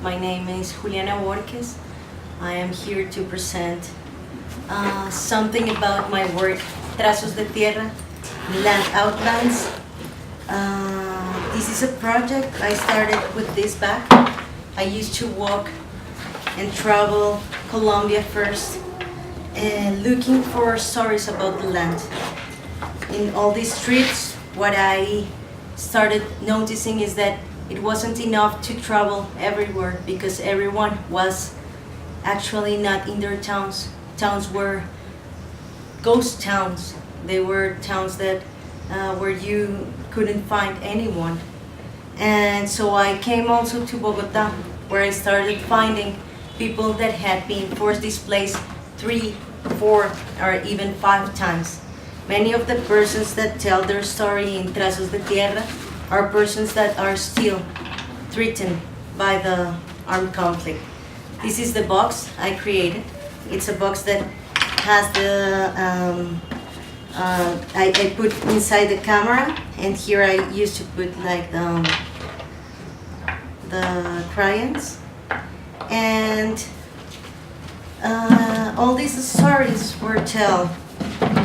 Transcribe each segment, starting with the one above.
My name is Juliana Borges. I am here to present something about my work, Trazos de Tierra, Land Outlines. This is a project I started with this back. I used to walk and travel Colombia first, looking for stories about the land. In all these streets, what I started noticing is that it wasn't enough to travel everywhere because everyone was actually not in their towns. Towns were ghost towns. They were towns that where you couldn't find anyone. And so I came also to Bogota, where I started finding people that had been forced displaced 3, 4, or even 5 times. Many of the persons that tell their story in Trazos de Tierra are persons that are still threatened by the armed conflict. This is the box I created. It's a box that has the, I put inside the camera, and here I used to put like the crayons. And all these stories were told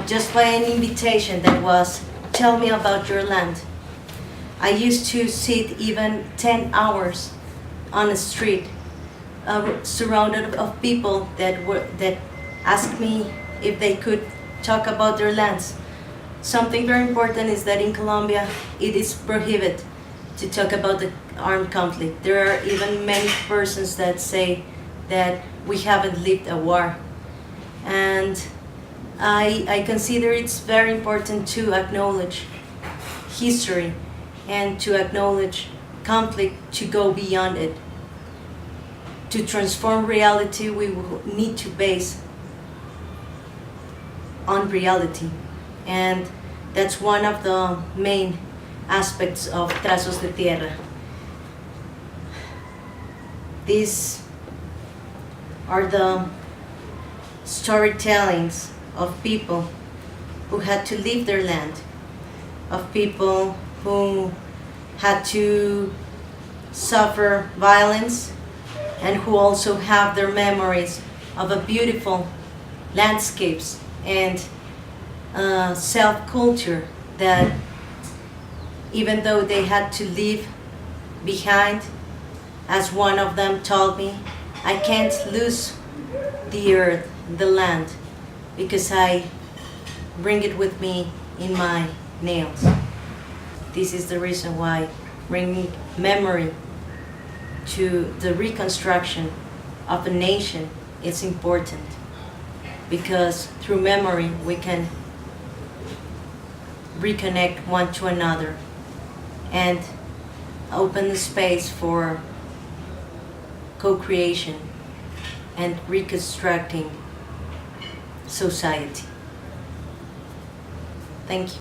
just by an invitation that was, tell me about your land. I used to sit even 10 hours on a street, surrounded of people that asked me if they could talk about their lands. Something very important is that in Colombia, it is prohibited to talk about the armed conflict. There are even many persons that say that we haven't lived a war. And I consider it's very important to acknowledge history and to acknowledge conflict, to go beyond it. To transform reality, we will need to base on reality. And that's one of the main aspects of Trazos de Tierra. These are the storytellings of people who had to leave their land, of people who had to suffer violence, and who also have their memories of a beautiful landscapes and self-culture that even though they had to leave behind, as one of them told me, I can't lose the earth, the land, because I bring it with me in my nails. This is the reason why bringing memory to the reconstruction of a nation is important, because through memory we can reconnect one to another and open the space for co-creation and reconstructing society. Thank you.